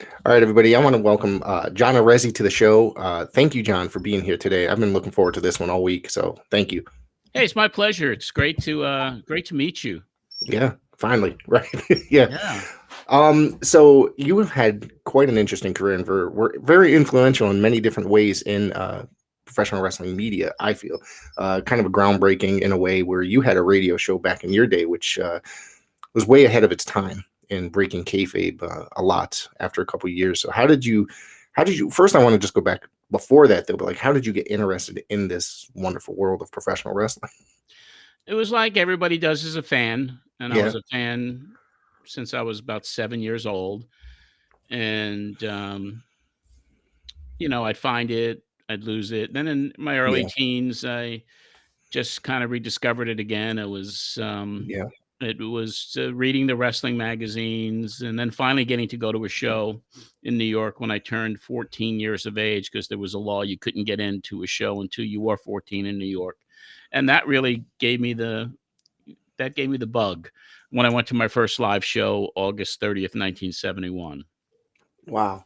All right, everybody. I want to welcome John Arezzi to the show. Thank you, John, for being here today. I've been looking forward to this one all week, so thank you. Hey, it's my pleasure. It's great to meet you. Yeah, finally, right? Yeah. Yeah. So you have had quite an interesting career and were very influential in many different ways in professional wrestling media. I feel kind of a groundbreaking in a way where you had a radio show back in your day, which was way ahead of its time in breaking kayfabe a lot after a couple of years. So how did you first? I want to just go back before that though, but like, how did you get interested in this wonderful world of professional wrestling? It was like everybody does as a fan, and I Yeah, was a fan since I was about 7 years old. And I'd find it, I'd lose it. Then in my early yeah, teens, I just kind of rediscovered it again. yeah, It was reading the wrestling magazines, and then finally getting to go to a show in New York when I turned 14 years of age, because there was a law you couldn't get into a show until you were 14 in New York. And that really gave me the bug when I went to my first live show, August 30th, 1971. wow.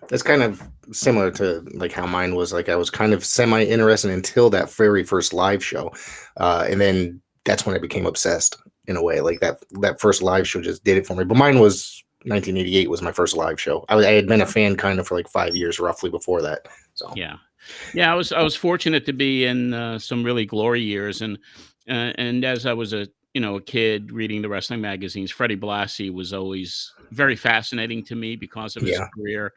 That's kind of similar to like how mine was. Like I was kind of semi interested until that very first live show, and then that's when I became obsessed in a way. Like that first live show just did it for me. But mine was 1988 was my first live show. I had been a fan kind of for like 5 years roughly before that. So Yeah. Yeah, I was fortunate to be in some really glory years, and as I was a kid reading the wrestling magazines, Freddie Blassie was always very fascinating to me because of his yeah, career.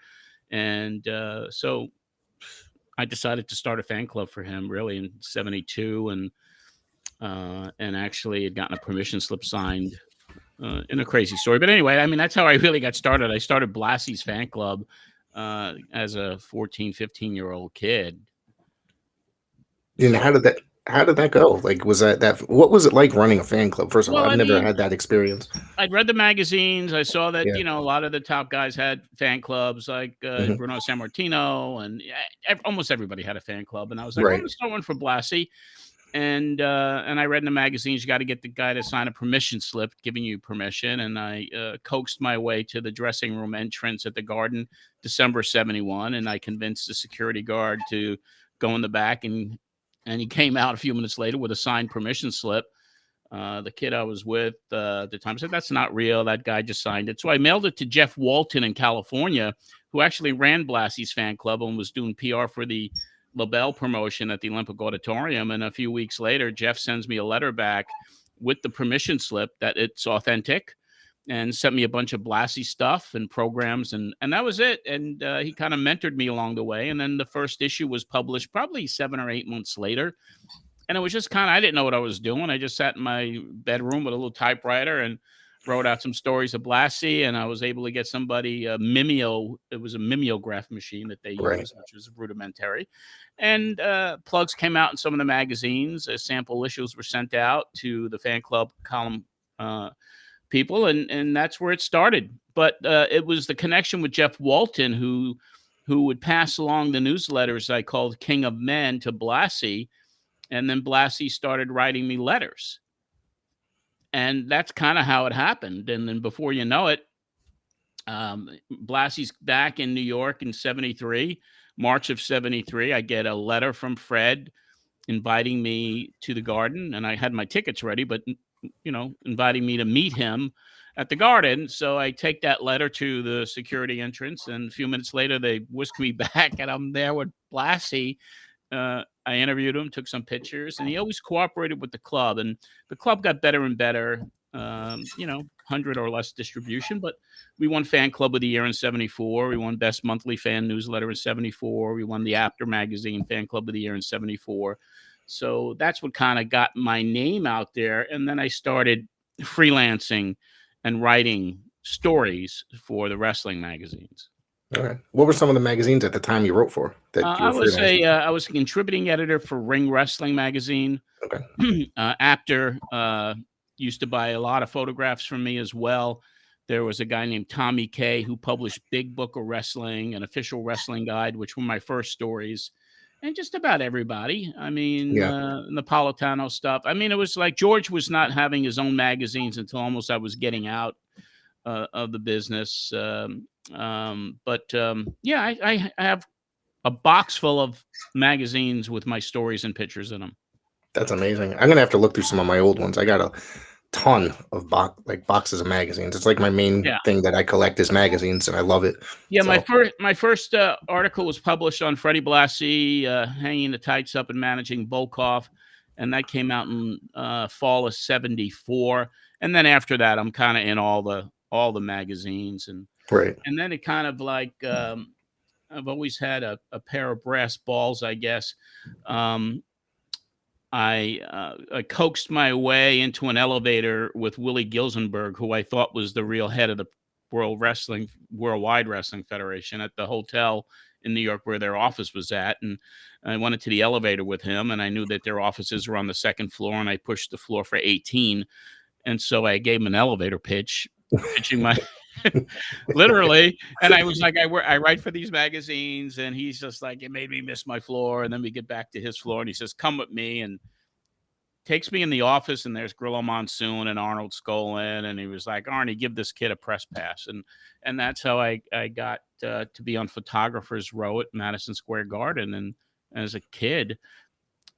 And so I decided to start a fan club for him really in '72, and actually had gotten a permission slip signed in a crazy story. But anyway, I mean, that's how I really got started. I started Blassie's fan club as a 14, 15-year-old kid. and So, how did that go? Like was that what was it like running a fan club? First of all, well, I've I never mean, had that experience. I'd read the magazines. I saw that, Yeah, a lot of the top guys had fan clubs, like hmm, Bruno Sammartino, and almost everybody had a fan club. And I was like, well, I'm right, going to start one for Blassie. And I read in the magazines, you got to get the guy to sign a permission slip giving you permission. And I coaxed my way to the dressing room entrance at the Garden, December '71, and I convinced the security guard to go in the back, and he came out a few minutes later with a signed permission slip. The kid I was with at the time said, that's not real. That guy just signed it. So I mailed it to Jeff Walton in California, who actually ran Blassie's fan club and was doing PR for the LaBelle promotion at the Olympic Auditorium. And a few weeks later, Jeff sends me a letter back with the permission slip that it's authentic, and sent me a bunch of Blassie stuff and programs. And that was it. And he kind of mentored me along the way. And then the first issue was published probably 7 or 8 months later. And it was just kind of, I didn't know what I was doing. I just sat in my bedroom with a little typewriter and wrote out some stories of Blassie. And I was able to get somebody a Mimeo. It was a mimeograph machine that they right. used, which was rudimentary. And plugs came out in some of the magazines. Sample issues were sent out to the fan club column people, and that's where it started. But it was the connection with Jeff Walton who would pass along the newsletters I called King of Men to Blassie, and then Blassie started writing me letters. And that's kind of how it happened. And then before you know it, Blassie's back in New York in '73, March of '73. I get a letter from Fred inviting me to the Garden, and I had my tickets ready, but inviting me to meet him at the Garden. So I take that letter to the security entrance, and a few minutes later, they whisk me back, and I'm there with Blassie. I interviewed him, took some pictures, and he always cooperated with the club. And the club got better and better, 100 or less distribution. But we won Fan Club of the Year in '74. We won Best Monthly Fan Newsletter in '74. We won the After Magazine Fan Club of the Year in '74. So that's what kind of got my name out there. And then I started freelancing and writing stories for the wrestling magazines. Okay. What were some of the magazines at the time you wrote for that you were freelancing? I was a contributing editor for Ring Wrestling magazine. Okay. Apter used to buy a lot of photographs from me as well. There was a guy named Tommy Kay who published Big Book of Wrestling, an official wrestling guide, which were my first stories. And just about everybody. I mean, Yeah. Napolitano stuff. I mean, it was like George was not having his own magazines until almost I was getting out of the business. Yeah, I have a box full of magazines with my stories and pictures in them. That's amazing. I'm gonna have to look through some of my old ones. I got a ton of boxes of magazines. It's like my main Yeah. thing that I collect is magazines, and I love it. Yeah, So my first article was published on Freddie Blassie, hanging the tights up and managing Volkov, and that came out in fall of '74. And then after that, I'm kind of in all the magazines, right, and then it kind of like I've always had a pair of brass balls, I guess. Um, I coaxed my way into an elevator with Willie Gilzenberg, who I thought was the real head of the Worldwide Wrestling Federation, at the hotel in New York where their office was at. And I went into the elevator with him, and I knew that their offices were on the second floor, and I pushed the floor for 18. And so I gave him an elevator pitch, pitching my literally. And I was like, I write for these magazines, and he's just like, it made me miss my floor. And then we get back to his floor, and he says, come with me, and takes me in the office, and there's Grillo Monsoon and Arnold Skolin, and he was like, Arnie, give this kid a press pass. And that's how I got to be on Photographers Row at Madison Square Garden, and as a kid.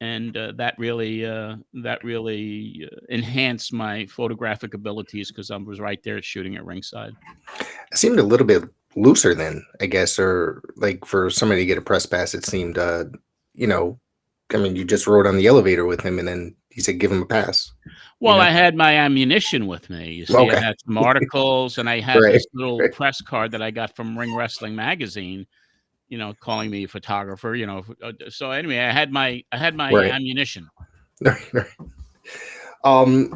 And that really enhanced my photographic abilities, because I was right there shooting at ringside. it seemed a little bit looser then, I guess, or like for somebody to get a press pass, it seemed, you know, I mean, you just rode on the elevator with him, and then he said, "Give him a pass." You Well, know? I had my ammunition with me. You see, I Okay, had some articles, and I had right, this little right, press card that I got from Ring Wrestling Magazine, calling me a photographer. So anyway, I had my right, ammunition. right, right.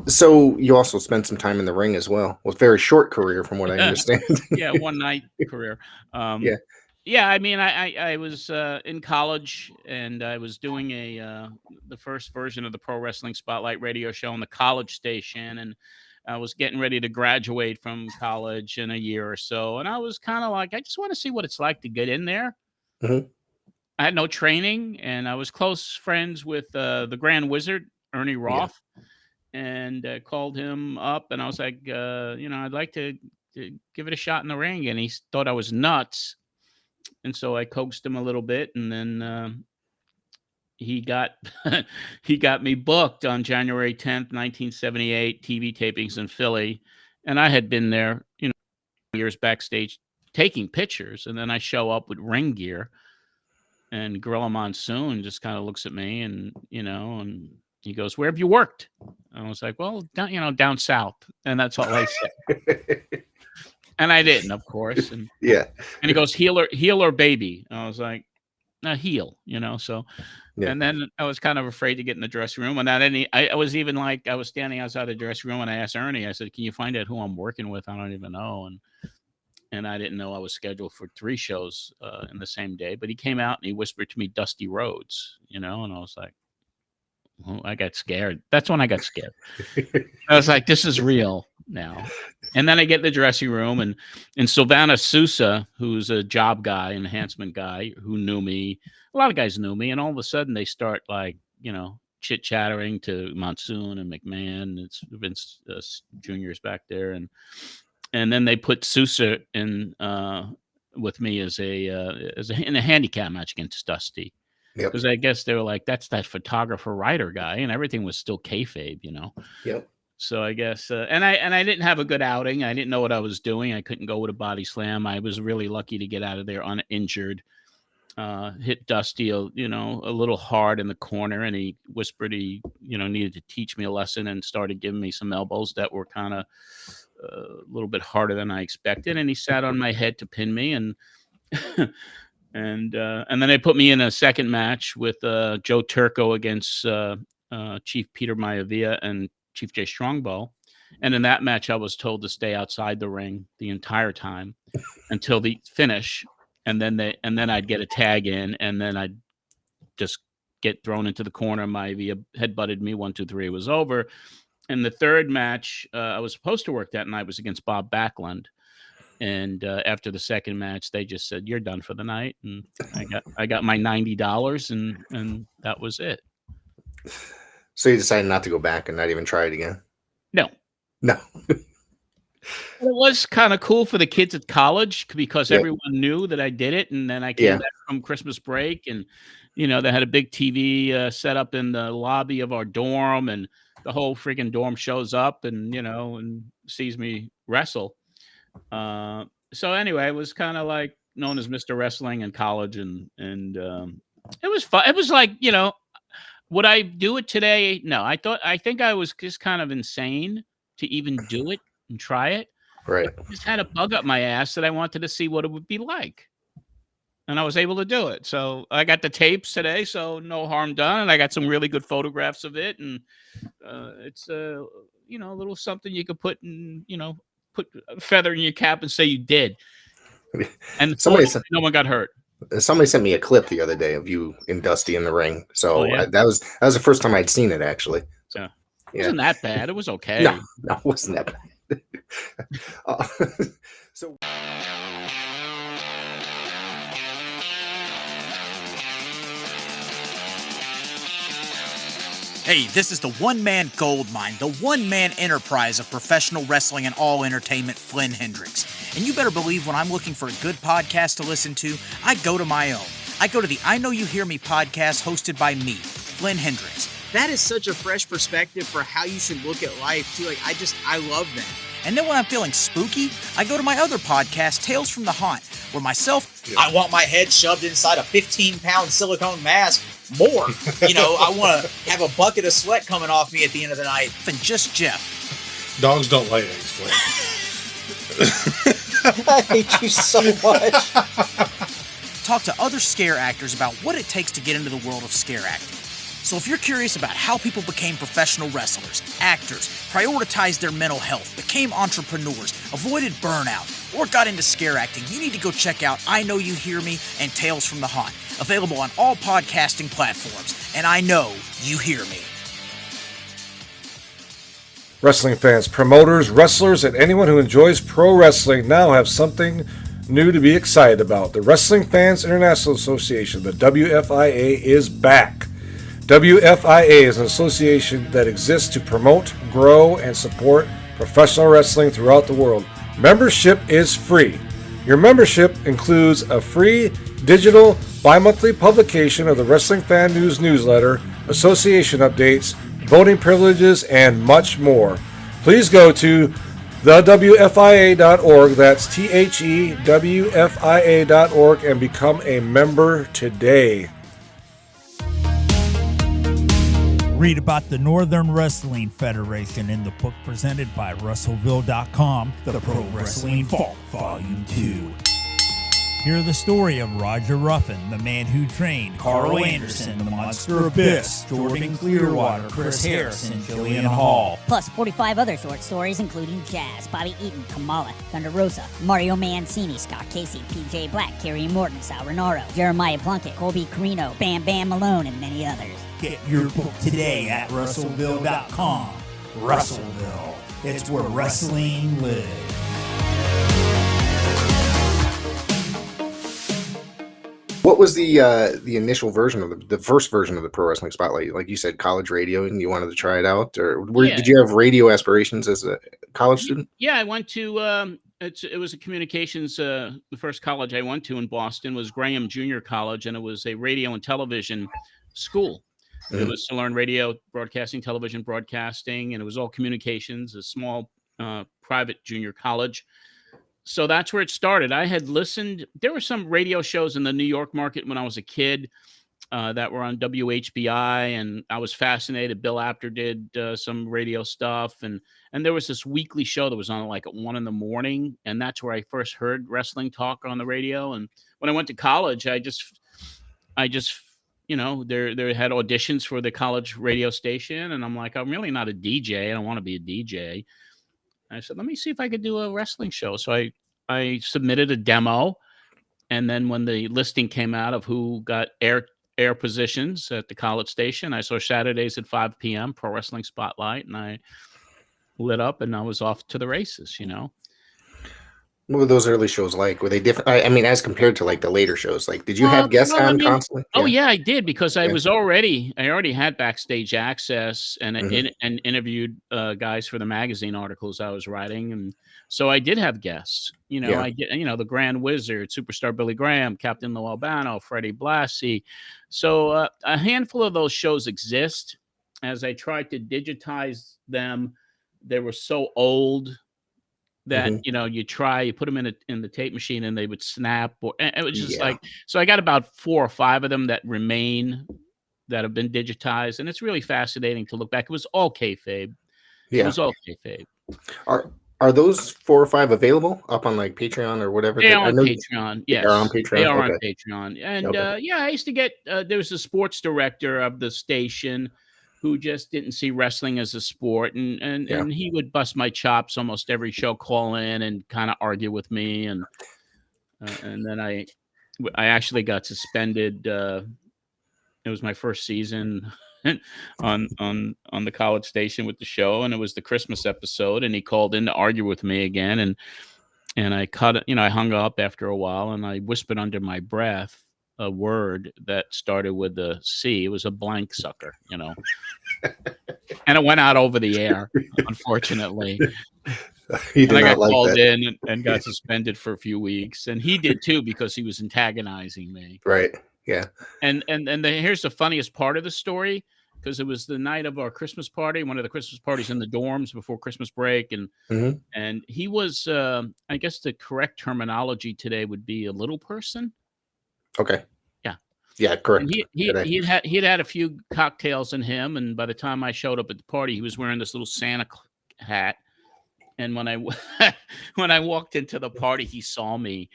So you also spent some time in the ring as well. Well, very short career, from what I understand. Yeah, one night career. Yeah. Yeah, I mean, I was in college, and I was doing the first version of the Pro Wrestling Spotlight radio show on the college station, and I was getting ready to graduate from college in a year or so, and I was kind of like, I just want to see what it's like to get in there. Hmm. I had no training, and I was close friends with the Grand Wizard, Ernie Yeah. Roth, and called him up, and I was like, I'd like to give it a shot in the ring, and he thought I was nuts, and so I coaxed him a little bit, and then he got he got me booked on January 10th, 1978, TV tapings in Philly, and I had been there, years backstage taking pictures, and then I show up with ring gear, and Gorilla Monsoon just kind of looks at me, and he goes, "Where have you worked?" I was like, "Well, down south," and that's all I said. And I didn't, of course. And Yeah. he goes, "Heel or baby?" And I was like, heel," So, Yeah. and then I was kind of afraid to get in the dressing room. And I was even like, I was standing outside the dressing room, and I asked Ernie, I said, "Can you find out who I'm working with? I don't even know." And I didn't know I was scheduled for 3 shows in the same day. But he came out and he whispered to me, "Dusty Rhodes," and I was like, oh, I got scared. That's when I got scared. I was like, this is real now. And then I get in the dressing room, and Sylvana Sousa, who's a job guy, enhancement guy, who knew me. A lot of guys knew me, and all of a sudden they start like, chit chattering to Monsoon and McMahon. It's Vince Jr.'s back there, and then they put Sousa in with me as in a handicap match against Dusty. Yep. Because I guess they were like, that's that photographer writer guy, and everything was still kayfabe, Yep. So I guess, and I didn't have a good outing. I didn't know what I was doing. I couldn't go with a body slam. I was really lucky to get out of there uninjured. Hit Dusty, a little hard in the corner, and he whispered he, needed to teach me a lesson, and started giving me some elbows that were kind of a little bit harder than I expected. And he sat on my head to pin me, and and then they put me in a second match with Joe Turco against Chief Peter Maivia and Chief Jay Strongbow. And in that match, I was told to stay outside the ring the entire time until the finish. And then I'd get a tag in, and then I'd just get thrown into the corner. Maivia headbutted me, 1, 2, 3, it was over. And the third match I was supposed to work that night was against Bob Backlund. And after the second match, they just said, "You're done for the night." And I got my $90, and that was it. So you decided not to go back and not even try it again? No. No. It was kind of cool for the kids at college because Yeah. everyone knew that I did it. And then I came back from Christmas break and, they had a big TV set up in the lobby of our dorm, and the whole freaking dorm shows up and, and sees me wrestle. So anyway, it was kind of like known as Mr. Wrestling in college, and it was fun. It was like, would I do it today? No, I think I was just kind of insane to even do it and try it. Right. I just had a bug up my ass that I wanted to see what it would be like. And I was able to do it. So I got the tapes today, so no harm done. And I got some really good photographs of it. And it's a little something you could put put a feather in your cap and say you did. And no one got hurt. Somebody sent me a clip the other day of you and Dusty in the ring. So that was the first time I'd seen it, actually. So, yeah. It wasn't that bad. It was okay. No, it wasn't that bad. So Hey, this is the one-man gold mine, the one-man enterprise of professional wrestling and all entertainment, Flynn Hendricks. And you better believe when I'm looking for a good podcast to listen to, I go to my own. I go to the I Know You Hear Me podcast hosted by me, Flynn Hendricks. That is such a fresh perspective for how you should look at life, too. I love that. And then when I'm feeling spooky, I go to my other podcast, Tales from the Haunt, where myself... I want my head shoved inside a 15-pound silicone mask. More. I want to have a bucket of sweat coming off me at the end of the night. And just Jeff. Dogs don't lay eggs, Flynn. I hate you so much. Talk to other scare actors about what it takes to get into the world of scare acting. So if you're curious about how people became professional wrestlers, actors, prioritized their mental health, became entrepreneurs, avoided burnout, or got into scare acting, you need to go check out I Know You Hear Me and Tales from the Haunt, available on all podcasting platforms. And I know you hear me. Wrestling fans, promoters, wrestlers, and anyone who enjoys pro wrestling now have something new to be excited about. The Wrestling Fans International Association, the WFIA, is back. WFIA is an association that exists to promote, grow, and support professional wrestling throughout the world. Membership is free. Your membership includes a free digital bi-monthly publication of the Wrestling Fan News newsletter, association updates, voting privileges, and much more. Please go to thewfia.org, that's thewfia.org, and become a member today. Read about the Northern Wrestling Federation in the book presented by Russellville.com, The Pro Wrestling Vault, Volume 2. Hear the story of Roger Ruffin, the man who trained Carl Anderson, the Monster Abyss, Jordan Clearwater, Chris Harris, and Jillian Hall. Plus 45 other short stories including Jazz, Bobby Eaton, Kamala, Thunder Rosa, Mario Mancini, Scott Casey, PJ Black, Kerry Morton, Sal Renaro, Jeremiah Plunkett, Colby Carino, Bam Bam Malone, and many others. Get your book today at Russellville.com. Russellville. It's where wrestling lives. What was the initial version of the first version of the Pro Wrestling Spotlight? Like you said, college radio, and you wanted to try it out, or did you have radio aspirations as a college student? Yeah, I went to it was a communications. The first college I went to in Boston was Graham Junior College, and it was a radio and television school. It was to learn radio, broadcasting, television broadcasting, and it was all communications. A small private junior college. So that's where it started. I had listened. There were some radio shows in the New York market when I was a kid that were on WHBI, and I was fascinated. Bill Apter did some radio stuff, and there was this weekly show that was on like at 1 a.m, and that's where I first heard wrestling talk on the radio. And when I went to college, I just they had auditions for the college radio station, and I'm like, I'm really not a DJ. I don't want to be a DJ. I said, let me see if I could do a wrestling show. So I submitted a demo. And then when the listing came out of who got air positions at the college station, I saw Saturdays at 5 p.m. Pro Wrestling Spotlight, and I lit up and I was off to the races, What were those early shows like? Were they different? I mean, as compared to like the later shows, like, did you have guests Well, I on mean, constantly? oh Yeah. yeah, I did because I Yeah. already had backstage access and Mhm. and interviewed guys for the magazine articles I was writing, and so I did have guests. Yeah. I get the Grand Wizard, Superstar Billy Graham, Captain Lou Albano, Freddie Blassie. So a handful of those shows exist. As I tried to digitize them, they were so old that Mhm. you put them in the tape machine and they would snap, or and it was just Yeah. like, so I got about 4 or 5 of them that remain that have been digitized, and it's really fascinating to look back. It was all kayfabe. It Yeah. was all kayfabe. Are are those 4 or 5 available up on like Patreon or whatever? They That are I on know Patreon. they are on Yes, they Patreon. are on Okay. Patreon. And Okay. yeah, I used to get there was a sports director of the station who just didn't see wrestling as a sport, and Yeah. he would bust my chops almost every show, call in and kind of argue with me, and then I actually got suspended. It was my first season on the college station with the show, and it was the Christmas episode, and he called in to argue with me again, and I cut it, I hung up after a while, and I whispered under my breath a word that started with a C. It was a blank sucker, and it went out over the air, unfortunately. He And did I not got like called that. in and got suspended for a few weeks, and he did too because he was antagonizing me. Right. Yeah. Here's the funniest part of the story, because it was the night of our Christmas party, one of the Christmas parties in the dorms before Christmas break, and Mhm. he was, I guess the correct terminology today would be a little person. Okay. Yeah. Yeah, And correct. he he Today. he had had a few cocktails in him, and by the time I showed up at the party, he was wearing this little hat. And when I when I walked into the party, he saw me,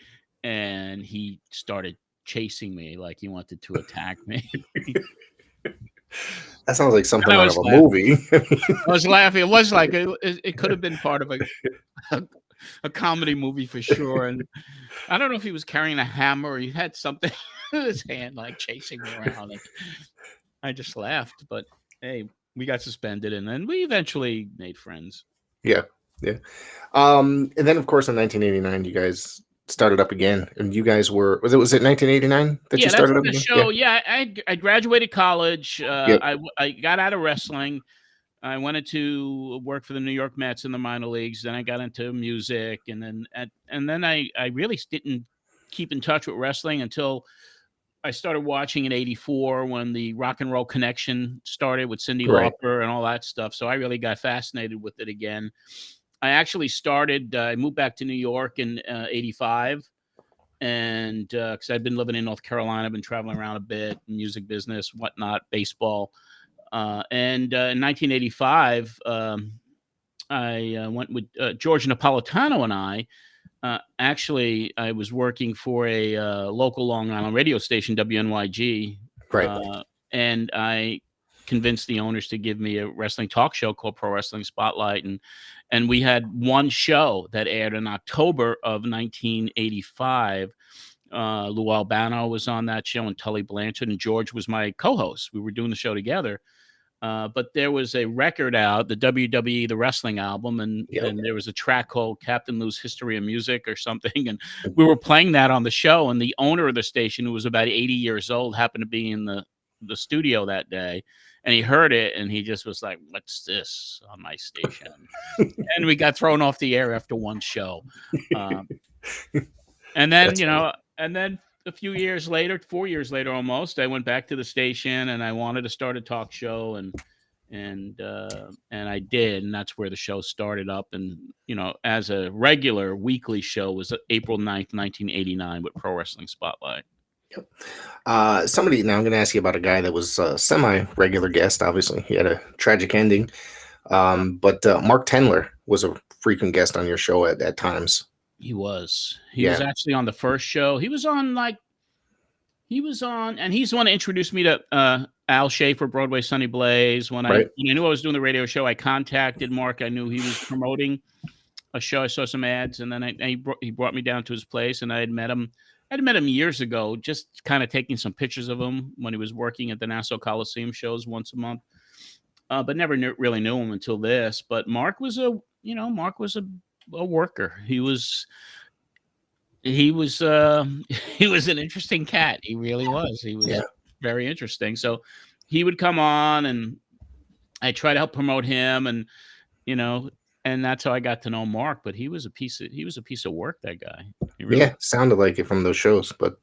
and he started chasing me like he wanted to attack me. That sounds like And something I out was of a laughing. movie. I was laughing. It was like it could have been part of a a comedy movie for sure. And I don't know if he was carrying a hammer or he had something in his hand, like chasing me around. And I just laughed. But hey, we got suspended, and then we eventually made friends. Yeah. Yeah. And then of course in 1989 you guys started up again, and you guys was it 1989 that you Yeah, that's started when up the again? Yeah. show. Yeah, I graduated college. Yep. I got out of wrestling. I wanted to work for the New York Mets in the minor leagues. Then I got into music, and then I really didn't keep in touch with wrestling until I started watching in '84 when the Rock and Roll Connection started with Cyndi Right. Lauper and all that stuff. So I really got fascinated with it again. I actually started. I moved back to New York in '85, and because I'd been living in North Carolina, I've been traveling around a bit, music business, whatnot, baseball. And in 1985, I went with George Napolitano, and I. Actually, I was working for a local Long Island radio station, WNYG, Right. and I convinced the owners to give me a wrestling talk show called Pro Wrestling Spotlight, and we had one show that aired in October of 1985. Lou Albano was on that show, and Tully Blanchard, and George was my co-host. We were doing the show together. But there was a record out, the WWE The Wrestling album, and Yep. there was a track called Captain Lou's History of Music or something, and we were playing that on the show, and the owner of the station, who was about 80 years old, happened to be in the studio that day, and he heard it, and he just was like, "What's this on my station?" And we got thrown off the air after one show. And then, That's funny. and then a few years later, 4 years later almost, I went back to the station and I wanted to start a talk show, and I did, and that's where the show started up. And as a regular weekly show was April 9th, 1989 with Pro Wrestling Spotlight. Somebody now I'm going to ask you about a guy that was a semi-regular guest. Obviously, he had a tragic ending. But Mark Tendler was a frequent guest on your show at times. He was Yeah. actually on the first show. He was on, and he's the one that introduced me to Al Schaefer, Broadway Sonny Blaze. When I knew I was doing the radio show, I contacted Mark. I knew he was promoting a show. I saw some ads, and then he brought me down to his place, and I had met him. I'd met him years ago, just kind of taking some pictures of him when he was working at the Nassau Coliseum shows once a month, but never really knew him until this. But Mark was a worker. He was he was he was an interesting cat. He really was. He was very interesting. So he would come on, and I try to help promote him, and and that's how I got to know Mark. But he was a piece of work. That guy. Yeah, sounded like it from those shows. But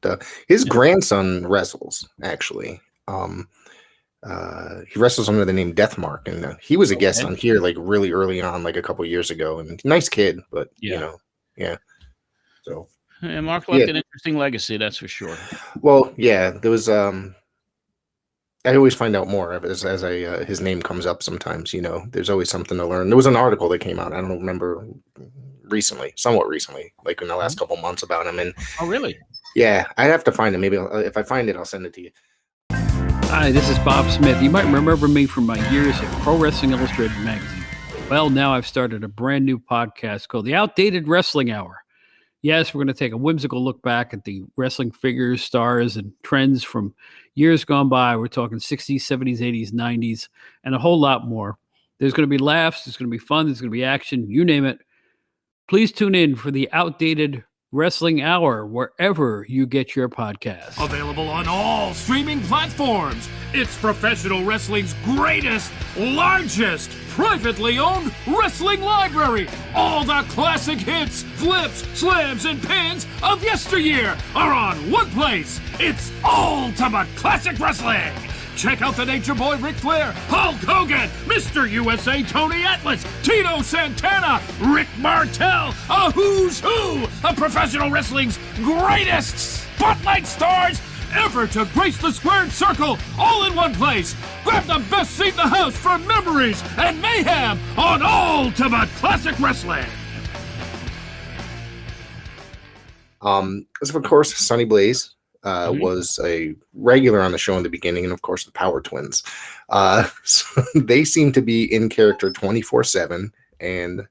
his grandson wrestles actually. He wrestles under the name Deathmark, and he was a guest on here like really early on, like a couple years ago. And nice kid, but So Mark left an interesting legacy, that's for sure. Well, yeah, there was. I always find out more as his name comes up. Sometimes, there's always something to learn. There was an article that came out. I don't remember somewhat recently, like in the last couple months about him. And oh, really? Yeah, I'd have to find it. Maybe if I find it, I'll send it to you. Hi, this is Bob Smith. You might remember me from my years at Pro Wrestling Illustrated magazine. Well, now I've started a brand new podcast called The Outdated Wrestling Hour. Yes, we're going to take a whimsical look back at the wrestling figures, stars, and trends from years gone by. We're talking 60s, 70s, 80s, 90s, and a whole lot more. There's going to be laughs. There's going to be fun. There's going to be action. You name it. Please tune in for The Outdated Wrestling Hour wherever you get your podcast. Available on all streaming platforms. It's professional wrestling's greatest, largest, privately owned wrestling library. All the classic hits, flips, slams, and pins of yesteryear are on one place. It's Ultimate Classic Wrestling. Check out the Nature Boy Ric Flair, Hulk Hogan, Mr. USA Tony Atlas, Tito Santana, Rick Martel, a who's who of professional wrestling's greatest spotlight stars ever to grace the squared circle, all in one place. Grab the best seat in the house for memories and mayhem on Ultimate Classic Wrestling. Of course, Sonny Blaze was a regular on the show in the beginning, and of course the Power Twins. So they seem to be in character 24/7, and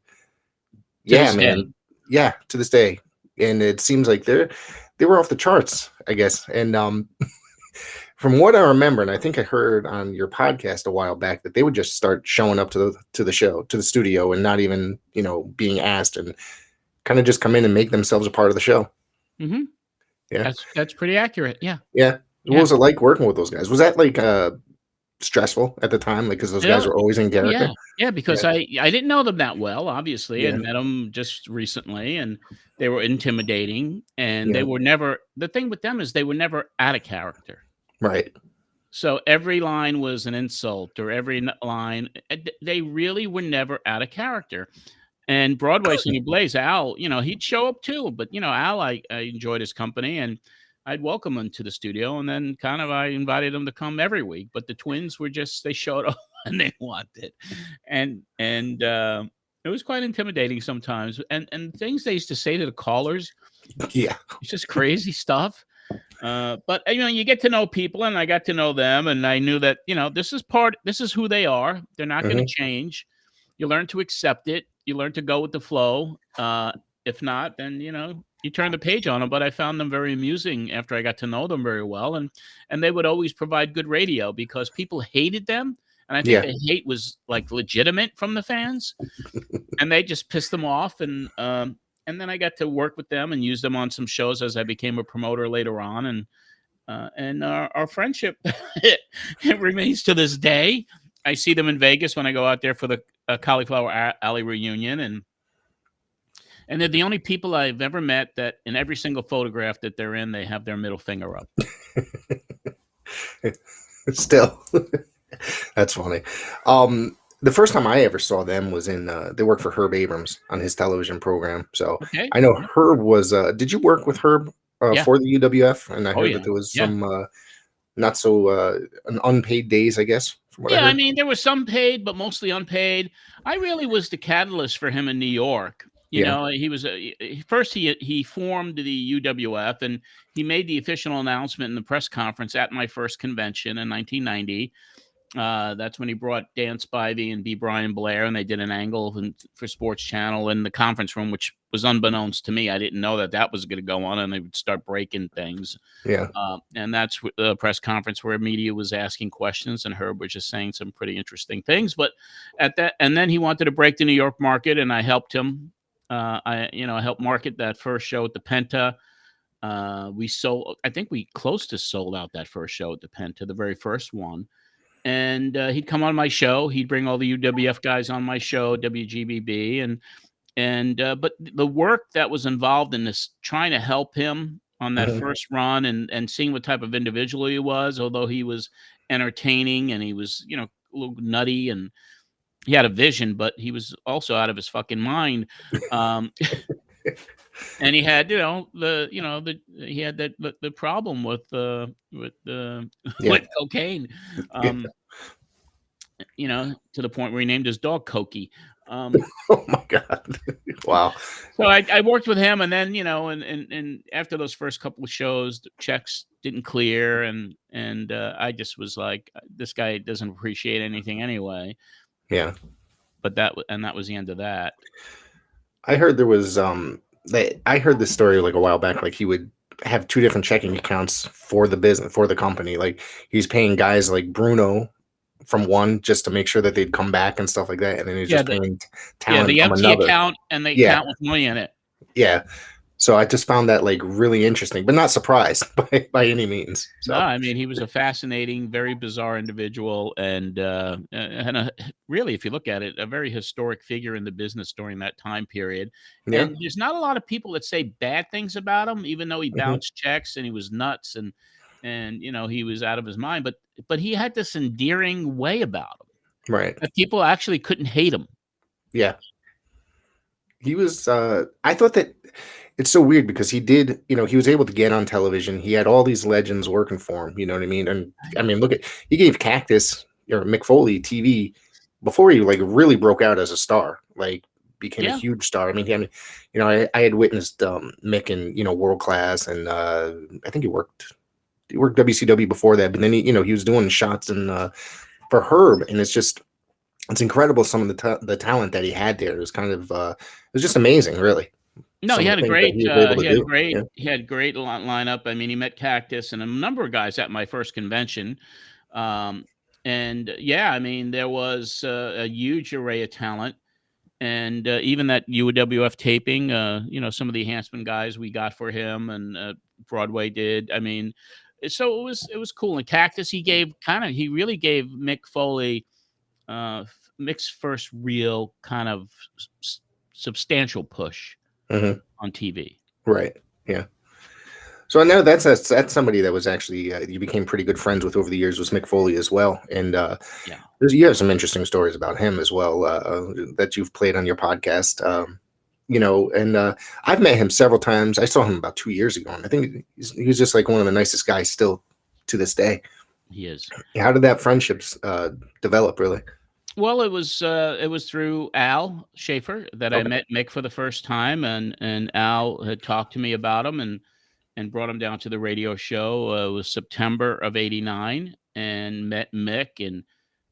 to this day. And it seems like they were off the charts, I guess. And from what I remember, and I think I heard on your podcast a while back, that they would just start showing up to the show, to the studio, and not even being asked, and kind of just come in and make themselves a part of the show. Mm-hmm. Yeah, that's pretty accurate. Yeah. What was it like working with those guys? Was that like stressful at the time, like because those guys were always in character? Yeah, because I didn't know them that well. Obviously, I met them just recently, and they were intimidating, and they were never. The thing with them is they were never out of character. Right. So every line was an insult, or every line, they really were never out of character. And Broadway, Sonny Blaze, Al, he'd show up too. But, Al, I enjoyed his company, and I'd welcome him to the studio. And then I invited him to come every week. But the twins were they showed up when they wanted. And it was quite intimidating sometimes. And things they used to say to the callers. Yeah. It's just crazy stuff. But, you get to know people, and I got to know them. And I knew that, this is who they are. They're not going to change. You learn to accept it. You learn to go with the flow. If not, then, you turn the page on them. But I found them very amusing after I got to know them very well. And they would always provide good radio because people hated them. And I think the hate was like legitimate from the fans. And they just pissed them off. And then I got to work with them and use them on some shows as I became a promoter later on. And our friendship, it remains to this day. I see them in Vegas when I go out there for the Cauliflower Alley reunion, and they're the only people I've ever met that in every single photograph that they're in, they have their middle finger up. Still, that's funny. The first time I ever saw them was in they worked for Herb Abrams on his television program. So I know Herb was. Did you work with Herb for the UWF? And I heard that there was some not so unpaid days, I guess. I mean, there was some paid, but mostly unpaid. I really was the catalyst for him in New York. He was first he formed the UWF, and he made the official announcement in the press conference at my first convention in 1990. That's when he brought Dan Spivey and B. Brian Blair, and they did an angle for Sports Channel in the conference room, which was unbeknownst to me. I didn't know that was going to go on, and they would start breaking things. Yeah. And that's the press conference where media was asking questions, and Herb was just saying some pretty interesting things. But and then he wanted to break the New York market, and I helped him. I helped market that first show at the Penta. I think we close to sold out that first show at the Penta, the very first one. And he'd come on my show. He'd bring all the UWF guys on my show, WGBB, but the work that was involved in this, trying to help him on that first run, and seeing what type of individual he was, although he was entertaining and he was, a little nutty, and he had a vision, but he was also out of his fucking mind. And he had, he had the problem with cocaine, to the point where he named his dog Cokie. Oh my God. Wow. So I worked with him, and then, and after those first couple of shows, the checks didn't clear. And I just was like, this guy doesn't appreciate anything anyway. Yeah. But that was the end of that. I heard there was, I heard this story like a while back, like he would have two different checking accounts for the business, for the company. Like he's paying guys like Bruno from one just to make sure that they'd come back and stuff like that. And then he's just paying talent the from empty another account, and the account with money in it. Yeah. So I just found that like really interesting, but not surprised by any means. So. No, I mean, he was a fascinating, very bizarre individual, and really, if you look at it, a very historic figure in the business during that time period. Yeah. And there's not a lot of people that say bad things about him, even though he bounced checks and he was nuts and he was out of his mind. But he had this endearing way about him, right? That people actually couldn't hate him. Yeah, he was. I thought that. It's so weird because he did, he was able to get on television. He had all these legends working for him, you know what I mean? And I mean, he gave Cactus or Mick Foley TV before he like really broke out as a star, like became a huge star. I mean, I had witnessed Mick in, World Class, and I think he worked WCW before that, but then he was doing shots for Herb, and it's incredible some of the talent that he had there. It was kind of, it was just amazing, really. No, he had a great lineup. I mean, he met Cactus and a number of guys at my first convention. I mean, there was a huge array of talent, and even that UWF taping, some of the enhancement guys we got for him, and Broadway did. I mean, so it was cool. And Cactus, he really gave Mick Foley Mick's first real kind of substantial push. On TV, right? Yeah. So I know that's somebody that was actually you became pretty good friends with over the years, was Mick Foley as well, and you have some interesting stories about him as well that you've played on your podcast. And I've met him several times. I saw him about 2 years ago, and I think he was just like one of the nicest guys still to this day. He is. How did that friendships develop, really? Well, it was through Al Schaefer that I met Mick for the first time, and Al had talked to me about him and brought him down to the radio show. It was September of '89, and met Mick, and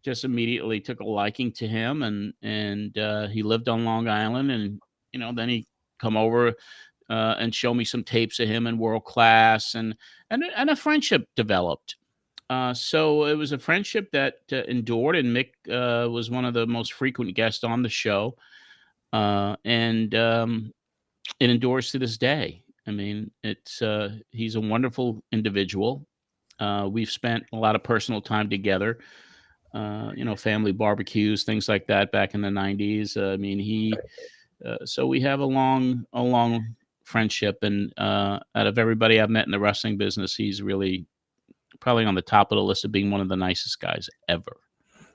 just immediately took a liking to him, and he lived on Long Island, and then he come over and show me some tapes of him in World Class, and a friendship developed. So it was a friendship that endured, and Mick was one of the most frequent guests on the show, and it endures to this day. I mean, he's a wonderful individual. We've spent a lot of personal time together, family barbecues, things like that back in the 90s. I mean, so we have a long friendship, and out of everybody I've met in the wrestling business, he's really probably on the top of the list of being one of the nicest guys ever.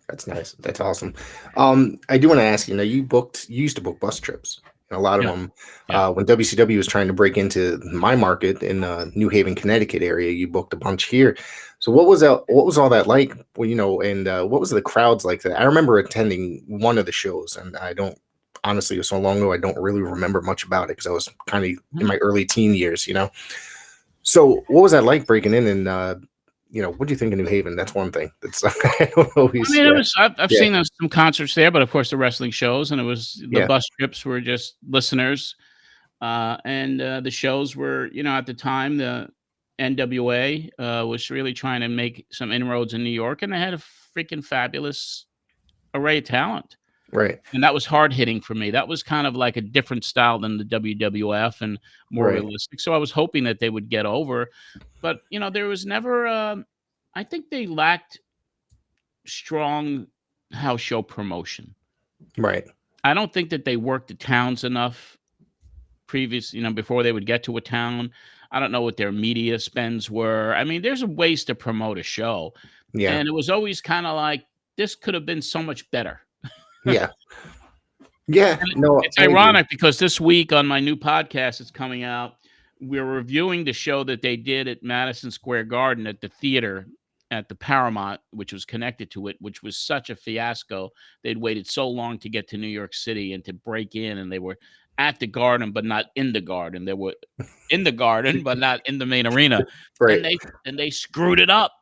That's nice. That's awesome. I do want to ask you, you used to book bus trips. A lot of them. When WCW was trying to break into my market in New Haven, Connecticut area, you booked a bunch here. So what was all that like? Well, and what was the crowds like that? I remember attending one of the shows, and honestly, it was so long ago, I don't really remember much about it because I was kind of in my early teen years, So what was that like breaking in, and what do you think of New Haven? That's one thing. That's I don't always. I mean, I've seen some concerts there, but of course the wrestling shows, and it was the bus trips were just listeners, and the shows were, at the time the NWA was really trying to make some inroads in New York, and they had a freaking fabulous array of talent. Right. And that was hard hitting for me. That was kind of like a different style than the WWF and more Right. realistic. So I was hoping that they would get over, but there was never. I think they lacked strong house show promotion. Right. I don't think that they worked the towns enough before they would get to a town. I don't know what their media spends were. I mean, there's ways to promote a show. Yeah. And it was always kind of like, this could have been so much better. Yeah. Yeah. No, it's ironic because this week on my new podcast that's coming out, we're reviewing the show that they did at Madison Square Garden at the theater at the Paramount, which was connected to it, which was such a fiasco. They'd waited so long to get to New York City and to break in, and they were at the Garden, but not in the Garden. They were in the Garden, but not in the main arena. Right. And they screwed it up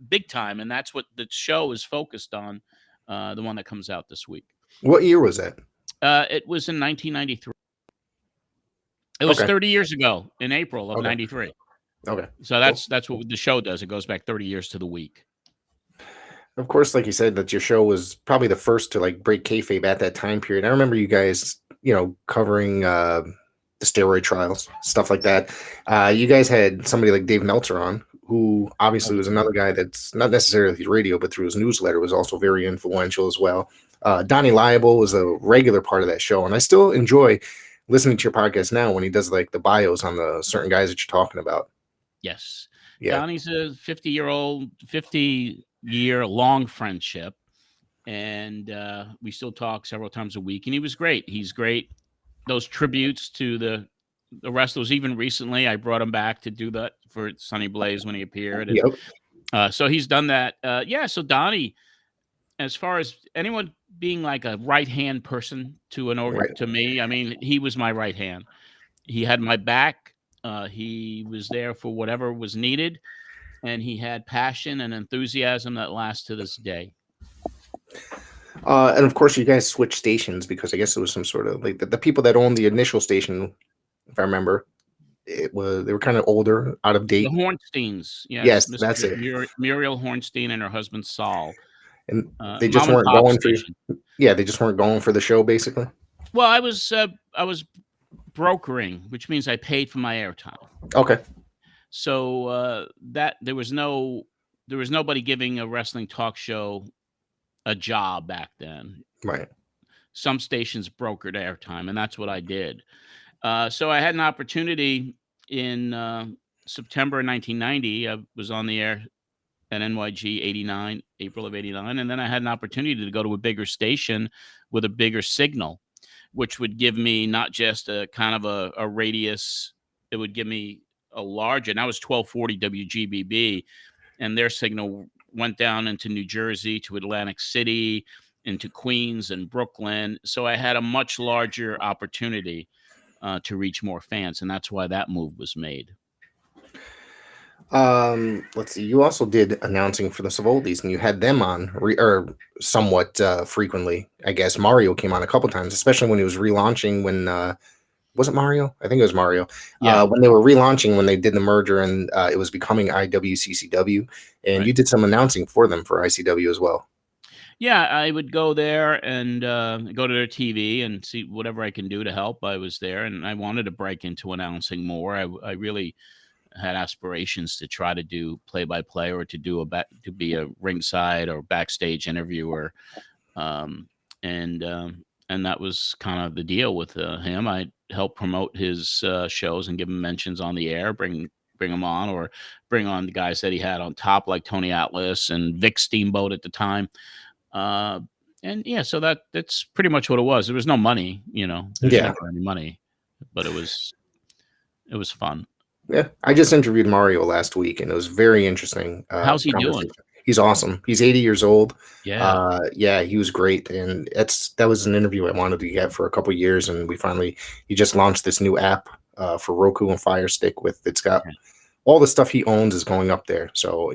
big time, and that's what the show is focused on, the one that comes out this week. What year was that? It was in 1993. It was 30 years ago in April of 93. Okay. So that's what the show does. It goes back 30 years to the week. Of course, like you said, that your show was probably the first to like break kayfabe at that time period. I remember you guys, covering the steroid trials, stuff like that. You guys had somebody like Dave Meltzer on, who obviously was another guy that's not necessarily through radio, but through his newsletter was also very influential as well. Donnie Liable was a regular part of that show, and I still enjoy listening to your podcast now when he does like the bios on the certain guys that you're talking about. Yes. Yeah. Donnie's a 50-year long friendship. And we still talk several times a week. And he was great. He's great. Those tributes to the wrestlers, even recently, I brought him back to do that for Sonny Blaze when he appeared. And, so he's done that. So Donnie, as far as anyone being like a right-hand person to to me, I mean, he was my right hand. He had my back. He was there for whatever was needed, and he had passion and enthusiasm that lasts to this day. And of course, you guys switched stations because I guess it was some sort of like the people that owned the initial station, if I remember, they were kind of older, out of date. The Hornsteins, yes, that's it. Muriel Hornstein and her husband Saul, and they just weren't going for. Yeah, they just weren't going for the show, basically. Well, I was brokering, which means I paid for my airtime. Okay. So that there was nobody giving a wrestling talk show a job back then. Right. Some stations brokered airtime, and that's what I did. So I had an opportunity in September 1990. I was on the air at NYG 89, April of 89, and then I had an opportunity to go to a bigger station with a bigger signal, which would give me not just a kind of a radius, it would give me a larger, and I was 1240 WGBB, and their signal went down into New Jersey, to Atlantic City, into Queens and Brooklyn. So I had a much larger opportunity to reach more fans, and that's why that move was made. Let's see. You also did announcing for the Savoldi's, and you had them on somewhat frequently. I guess Mario came on a couple times, especially when he was relaunching. When was it Mario? I think it was Mario. Yeah. When they were relaunching, when they did the merger, and it was becoming IWCCW, and you did some announcing for them for ICW as well. Yeah, I would go there and go to their TV and see whatever I can do to help. I was there, and I wanted to break into announcing more. I really had aspirations to try to do play-by-play or to do to be a ringside or backstage interviewer, and that was kind of the deal with him. I helped promote his shows and give him mentions on the air, bring him on, or bring on the guys that he had on top, like Tony Atlas and Vic Steamboat at the time. And yeah, so that's pretty much what it was. There was no money, there's never any money, but it was fun. Yeah, I just interviewed Mario last week, and it was very interesting. How's he doing? He's awesome. He's 80 years old. Yeah. Yeah, he was great, and that was an interview I wanted to get for a couple of years, and he just launched this new app for Roku and Fire Stick it's got all the stuff he owns is going up there. So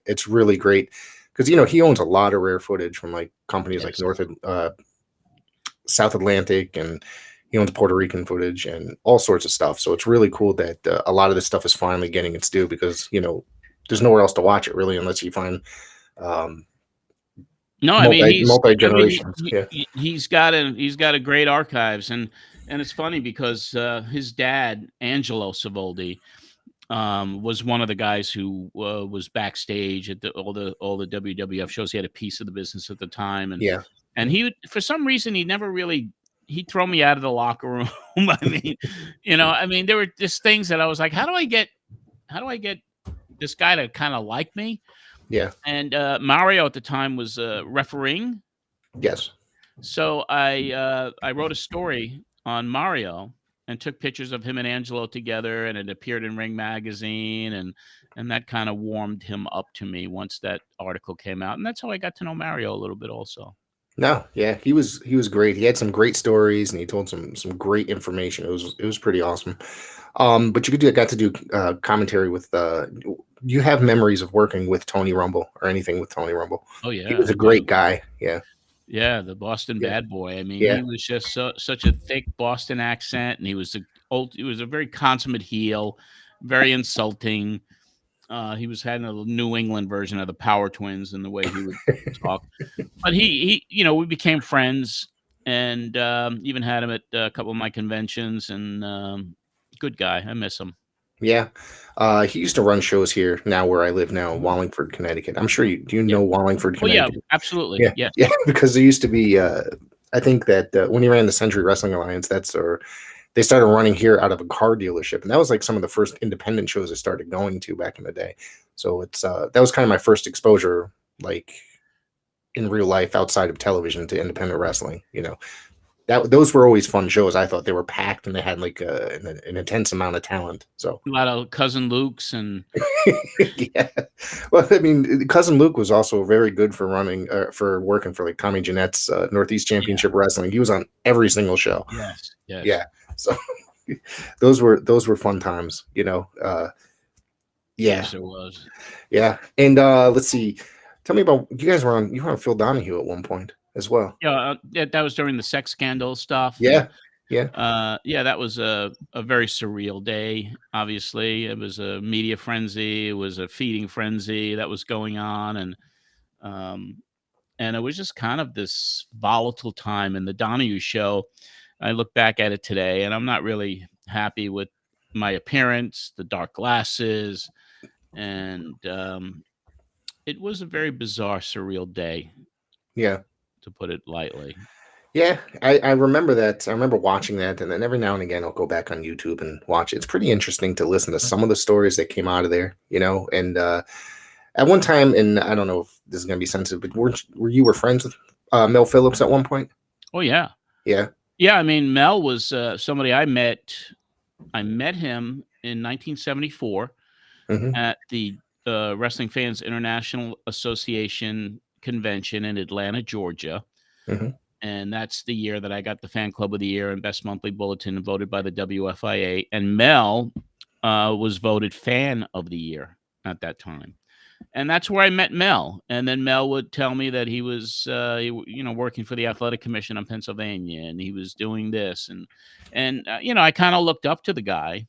it's really great because he owns a lot of rare footage from like companies like South Atlantic, and he owns Puerto Rican footage and all sorts of stuff. So it's really cool that a lot of this stuff is finally getting its due because, there's nowhere else to watch it really unless you find No, I mean Multi generations. Yeah. he's got a great archives, and it's funny because his dad Angelo Savoldi was one of the guys who was backstage at all the WWF shows. He had a piece of the business at the time, Yeah. and he would, for some reason, he never really, he'd throw me out of the locker room. I mean, there were just things that I was like, how do I get this guy to kind of like me? Yeah. And Mario at the time was refereeing. Yes. So I wrote a story on Mario and took pictures of him and Angelo together, and it appeared in Ring Magazine, and that kind of warmed him up to me once that article came out, and that's how I got to know Mario a little bit also. No, yeah, he was great. He had some great stories, and he told some great information. It was pretty awesome. But you got to do commentary with. You have memories of working with Tony Rumble or anything with Tony Rumble? Oh yeah, he was a great guy. Yeah, yeah, the Boston bad boy. I mean, Yeah. he was just such a thick Boston accent, and he was a very consummate heel, very insulting. He was having a New England version of the Power Twins in the way he would talk. But he, we became friends, and even had him at a couple of my conventions. And good guy, I miss him. yeah. He used to run shows here now where I live now, Wallingford, Connecticut. I'm sure do you know Wallingford, Oh yeah, Connecticut? absolutely. Yeah, Yes. yeah. Because there used to be. I think that when he ran the Century Wrestling Alliance, they started running here out of a car dealership, and that was like some of the first independent shows I started going to back in the day. So it's that was kind of my first exposure, like in real life outside of television, to independent wrestling. Those were always fun shows. I thought they were packed, and they had like an intense amount of talent. So A lot of Cousin Luke's and yeah. Well, I mean, Cousin Luke was also very good for working for like Tommy Jeanette's Northeast Championship Wrestling. He was on every single show. yes. Yeah. So those were fun times, Yeah. Yes, it was. Yeah. And let's see. Tell me about you were on Phil Donahue at one point as well. Yeah, that was during the sex scandal stuff. Yeah. Yeah. That was a very surreal day. Obviously, it was a media frenzy. It was a feeding frenzy that was going on, and it was just kind of this volatile time in the Donahue show. I look back at it today, and I'm not really happy with my appearance, the dark glasses, and it was a very bizarre, surreal day, Yeah. to put it lightly. Yeah. I remember that. I remember watching that, and then every now and again I'll go back on YouTube and watch it. It's pretty interesting to listen to some of the stories that came out of there, and at one time, and I don't know if this is going to be sensitive, but were you friends with Mel Philips at one point? Oh yeah. Yeah. Yeah, I mean, Mel was somebody I met. I met him in 1974 Mhm. at the Wrestling Fans International Association convention in Atlanta, Georgia. Mhm. And that's the year that I got the Fan Club of the Year and Best Monthly Bulletin voted by the WFIA. And Mel was voted Fan of the Year at that time. And that's where I met Mel. And then Mel would tell me that he was, working for the Athletic Commission in Pennsylvania, and he was doing this. And I kind of looked up to the guy.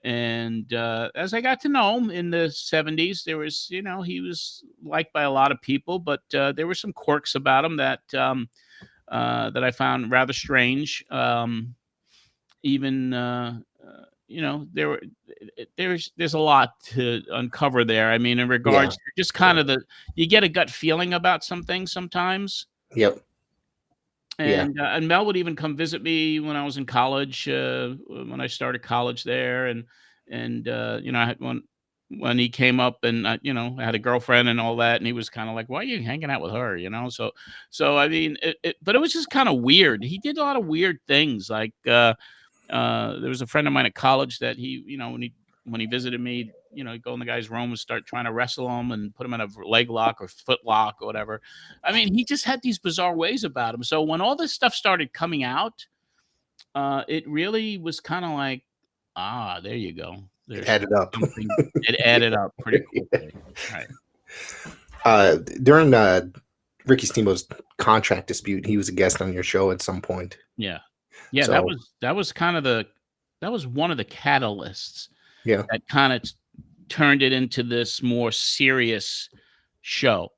And as I got to know him in the 70s, there was, he was liked by a lot of people, but there were some quirks about him that I found rather strange. There's a lot to uncover there. I mean, in regards to just kind of you get a gut feeling about some things sometimes. Yep. And Mel would even come visit me when I was in college, when I started college there, and I had when he came up, and I had a girlfriend and all that, and he was kind of like, "Why are you hanging out with her?" So I mean, but it was just kind of weird. He did a lot of weird things, like there was a friend of mine at college that he, when he visited me, he'd go in the guy's room and start trying to wrestle him and put him in a leg lock or foot lock or whatever. I mean, he just had these bizarre ways about him. So when all this stuff started coming out, it really was kind of like, there you go. It added up. It added up pretty quickly. Right. During Ricky Steamboat's contract dispute, he was a guest on your show at some point. Yeah. So- that was kind of that was one of the catalysts. Yeah. That kind of turned it into this more serious show.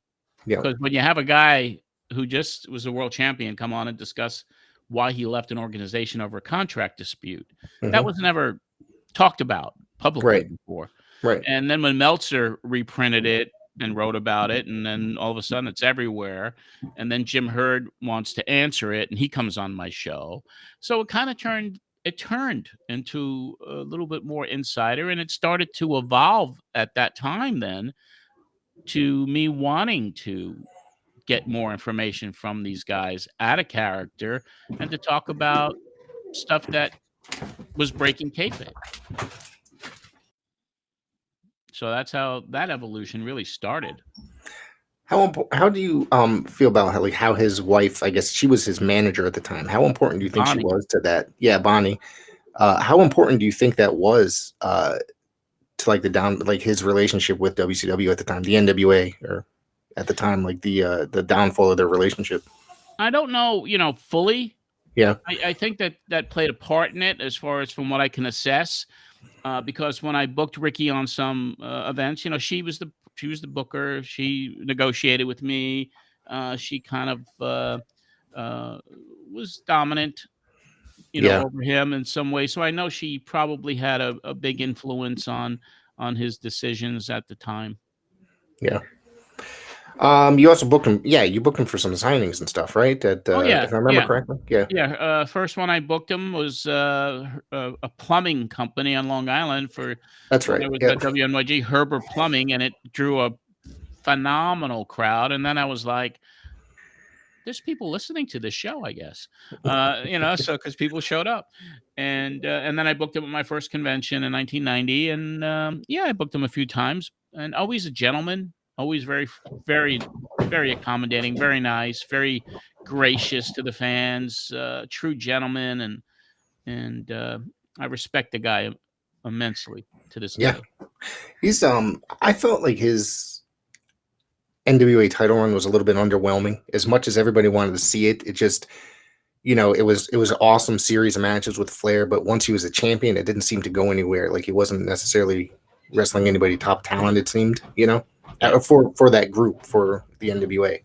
Yeah. Because when you have a guy who just was a world champion come on and discuss why he left an organization over a contract dispute, that Mhm. was never talked about publicly Right. before. Right. And then when Meltzer reprinted it and wrote about it, and then all of a sudden it's everywhere, and then Jim Hurd wants to answer it, and he comes on my show. So it kind of turned into a little bit more insider, and it started to evolve at that time then to me wanting to get more information from these guys out of character and to talk about stuff that was breaking kayfabe. So that's how that evolution really started. How do you feel about how his wife, I guess she was his manager at the time. How important do you think she Bonnie. was to that? Yeah, Bonnie. How important do you think that was to his relationship with WCW at the time, the NWA, or at the time, like the downfall of their relationship? I don't know, fully. Yeah. I think that played a part in it as far as from what I can assess. Because when I booked Ricky on some events, she was the booker. She negotiated with me. She kind of was dominant, Yeah. over him in some way. So I know she probably had a big influence on his decisions at the time. Yeah. You also booked him. Yeah, you booked him for some signings and stuff, right? Oh yeah, If I remember yeah. correctly. Yeah. Yeah, first one I booked him was a plumbing company on Long Island for That's when right. there was Yeah. a WNYG Herbert Plumbing, and it drew a phenomenal crowd. And then I was like, "There's people listening to this show, I guess." So because people showed up, and then I booked him at my first convention in 1990, and I booked him a few times, and always a gentleman, always very, very, very accommodating, very nice, very gracious to the fans, true gentleman, and I respect the guy immensely to this Yeah. day. He's I felt like his NWA title run was a little bit underwhelming. As much as everybody wanted to see it, it just it was an awesome series of matches with Flair, but once he was a champion, it didn't seem to go anywhere. Like he wasn't necessarily wrestling anybody top talent, it seemed, for that group, for the NWA.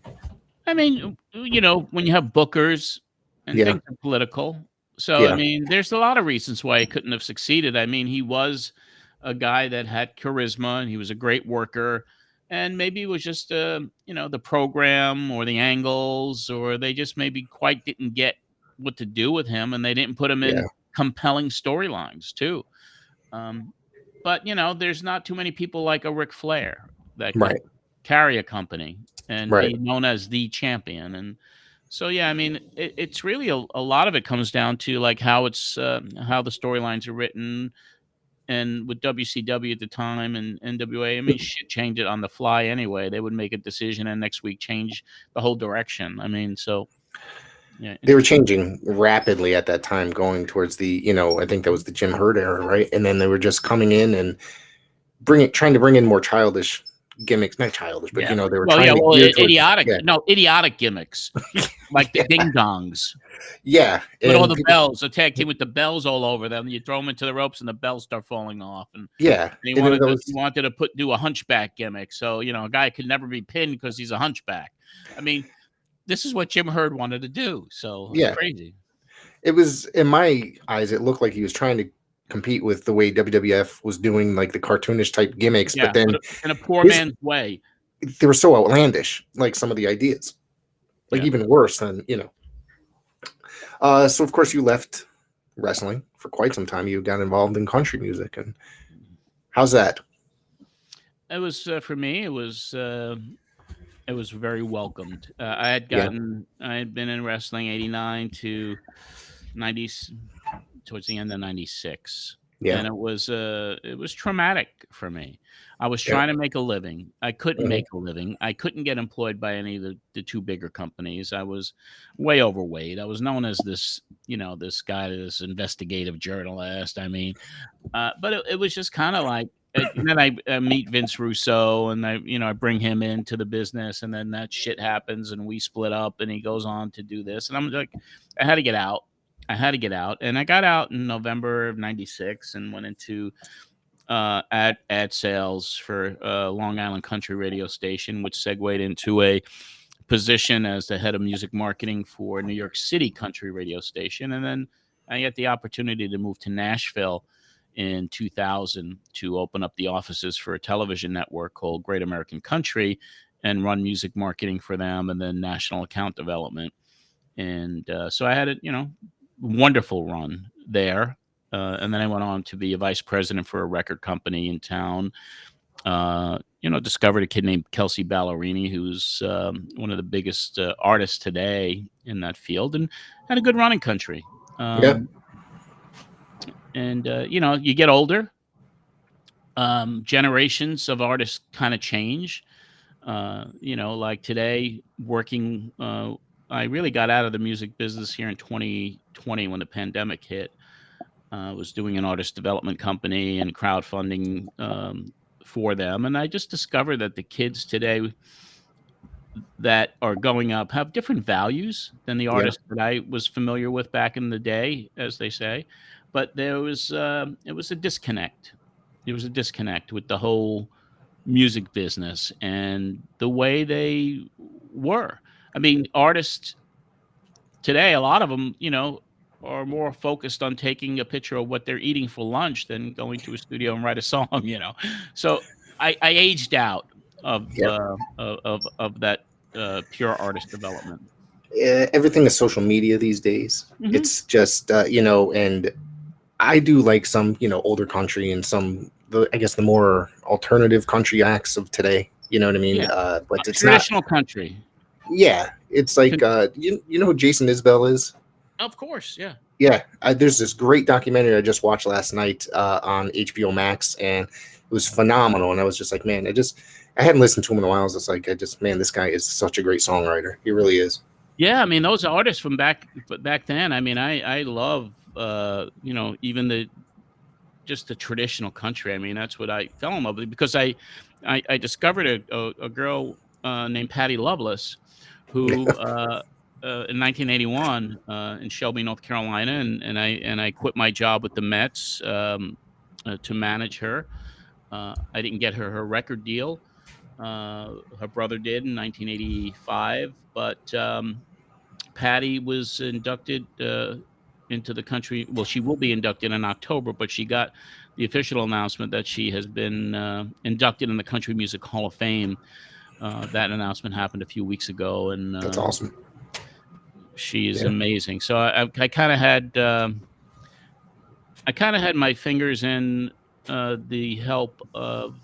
I mean, when you have bookers and Yeah. things are political. So, Yeah. I mean, there's a lot of reasons why he couldn't have succeeded. I mean, he was a guy that had charisma and he was a great worker. And maybe it was just, the program or the angles, or they just maybe quite didn't get what to do with him, and they didn't put him in Yeah. compelling storylines, too. But, there's not too many people like a Ric Flair that could Right. carry a company and Right. be known as the champion. And so, yeah, I mean, it's really a lot of it comes down to like how it's how the storylines are written. And with WCW at the time and NWA, I mean, shit changed it on the fly anyway. They would make a decision and next week change the whole direction. I mean, so yeah, They were changing rapidly at that time, going towards I think that was the Jim Herd era, right? And then they were just coming in and trying to bring in more childish gimmicks, not childish, but Yeah. they were well, trying yeah, to well, gear towards- idiotic, yeah. no, idiotic gimmicks like the ding dongs. Yeah, With all and the people- bells, a tag team with the bells all over them. You throw them into the ropes, and the bells start falling off. And Yeah, he and wanted then to, those- he wanted to do a hunchback gimmick. So a guy could never be pinned because he's a hunchback. I mean, this is what Jim Herd wanted to do. So it's Yeah. crazy. It was, in my eyes, it looked like he was trying to compete with the way WWF was doing, like the cartoonish type gimmicks, Yeah, but then in a poor his- man's way. they were so outlandish, like some of the ideas, like Yeah. even worse than. So of course you left wrestling for quite some time. You got involved in country music, and how's that? It was for me. It was very welcomed. I had been in wrestling 89 to 90, towards the end of 96. Yeah. And it was traumatic for me. I was Yeah. trying to make a living. I couldn't Mhm. make a living. I couldn't get employed by any of the two bigger companies. I was way overweight. I was known as this guy, this investigative journalist. I mean, but it was just kind of like, and then I meet Vince Russo, and I bring him into the business, and then that shit happens, and we split up, and he goes on to do this, and I'm like, I had to get out. And I got out in November of 96 and went into ad sales for Long Island Country radio station, which segued into a position as the head of music marketing for New York City country radio station. And then I got the opportunity to move to Nashville in 2000 to open up the offices for a television network called Great American Country and run music marketing for them and then national account development. And so I had a, wonderful run there. And then I went on to be a vice president for a record company in town. Discovered a kid named Kelsey Ballerini, who's one of the biggest artists today in that field, and had a good run in country. And you get older. Generations of artists kind of change. Like today, working. I really got out of the music business here in 2020 when the pandemic hit. I was doing an artist development company and crowdfunding for them. And I just discovered that the kids today that are going up have different values than the artists that I was familiar with back in the day, as they say. But it was a disconnect. There was a disconnect with the whole music business and the way they were. I mean, artists today, a lot of them, are more focused on taking a picture of what they're eating for lunch than going to a studio and write a song, So I aged out of that pure artist development. Everything is social media these days. Mm-hmm. It's just, and I do like some, older country and some, I guess the more alternative country acts of today. You know what I mean? Yeah. But it's traditional not country. Yeah, it's like you know who Jason Isbell is? Of course, yeah. Yeah, there's this great documentary I just watched last night on HBO Max, and it was phenomenal. And I was just like, man, I hadn't listened to him in a while. I was just like, man, this guy is such a great songwriter. He really is. Yeah, I mean, those artists from back then. I mean, I love even the traditional country. I mean, that's what I fell in love with because I discovered a girl named Patty Loveless who in 1981 in Shelby, North Carolina, and I quit my job with the Mets to manage her. I didn't get her record deal. Her brother did in 1985, but Patty was inducted into the country. Well, she will be inducted in October, but she got the official announcement that she has been inducted in the Country Music Hall of Fame. That announcement happened a few weeks ago, and that's awesome. She is amazing. So I kind of had my fingers in the help of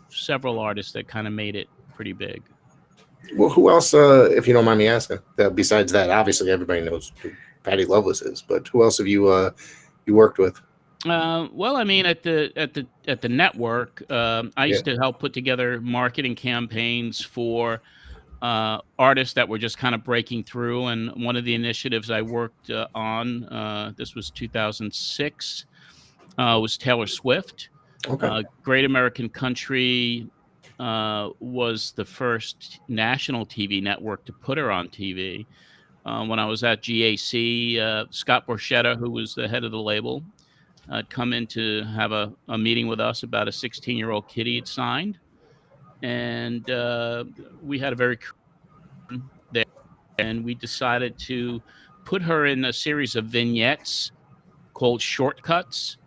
several artists that kind of made it pretty big. Well, who else, if you don't mind me asking, besides that? Obviously, everybody knows who Patty Loveless is, but who else have you worked with? Well, I mean, at the network, I used to help put together marketing campaigns for artists that were just kind of breaking through. And one of the initiatives I worked on, this was 2006, was Taylor Swift. Okay. Great American Country was the first national TV network to put her on TV. When I was at GAC, Scott Borchetta, who was the head of the label, come in to have a meeting with us about a 16-year-old kid he had signed. And we had a very there, and we decided to put her in a series of vignettes called Shortcuts.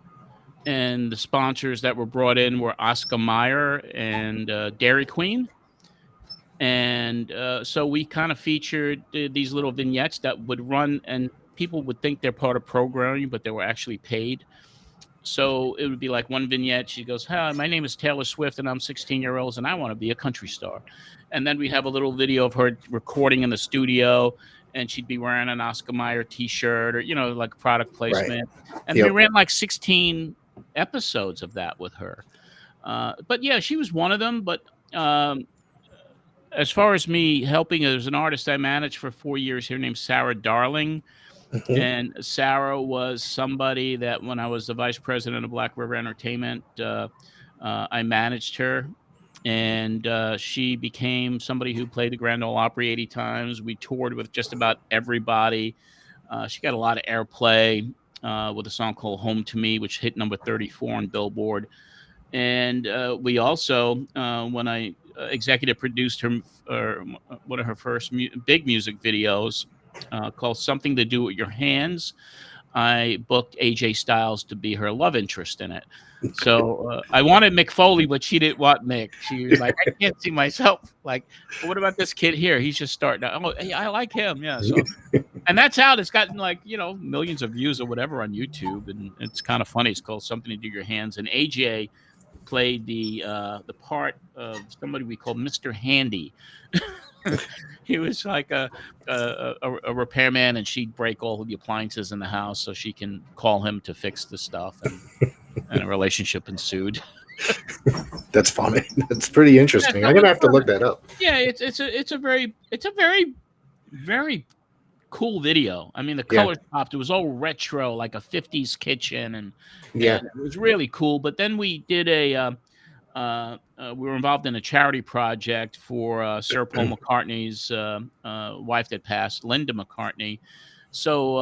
And the sponsors that were brought in were Oscar Mayer and Dairy Queen. And so we kind of featured these little vignettes that would run, and people would think they're part of programming, but they were actually paid. So it would be like one vignette. She goes, "Hi, my name is Taylor Swift, and I'm 16 years old, and I want to be a country star." And then we'd have a little video of her recording in the studio, and she'd be wearing an Oscar Mayer T-shirt or, like product placement. Right. And we ran like 16 episodes of that with her. But yeah, she was one of them. But as far as me helping, there's an artist I managed for 4 years here named Sarah Darling. Mm-hmm. And Sarah was somebody that when I was the vice president of Black River Entertainment, I managed her. And she became somebody who played the Grand Ole Opry 80 times. We toured with just about everybody. She got a lot of airplay with a song called Home to Me, which hit number 34 on Billboard. And we also, when I executive produced her one of her first big music videos called "Something to Do with Your Hands," I booked AJ Styles to be her love interest in it. So I wanted Mick Foley, but she didn't want Mick. She was like, I can't see myself. Like, well, what about this kid here? He's just starting out. Oh, hey, I like him. Yeah. So, and that's out. It's gotten like, millions of views or whatever on YouTube. And it's kind of funny. It's called Something to Do Your Hands. And AJ played the part of somebody we call Mr. Handy. He was like a repairman, and she'd break all of the appliances in the house so she can call him to fix the stuff, and a relationship ensued. That's funny. That's pretty interesting. I'm gonna have to look that up. Yeah, it's a very very cool video. I mean, the color popped. It was all retro, like a 50s kitchen, and it was really cool. But then we did we were involved in a charity project for Sir Paul McCartney's wife that passed, Linda McCartney. So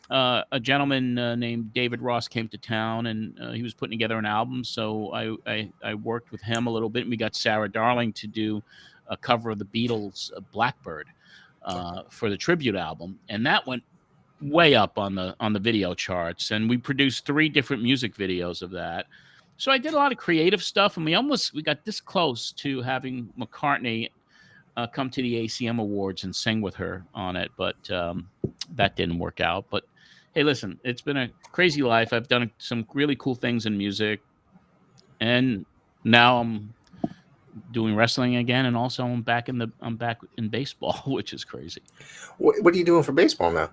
a gentleman named David Ross came to town, and he was putting together an album. So I worked with him a little bit, and we got Sarah Darling to do a cover of the Beatles' Blackbird for the tribute album, and that went way up on the video charts. And we produced 3 different music videos of that. So I did a lot of creative stuff, and we got this close to having McCartney come to the ACM Awards and sing with her on it, but that didn't work out. But hey, listen, it's been a crazy life. I've done some really cool things in music, and now I'm doing wrestling again, and also I'm back in baseball, which is crazy. What are you doing for baseball now?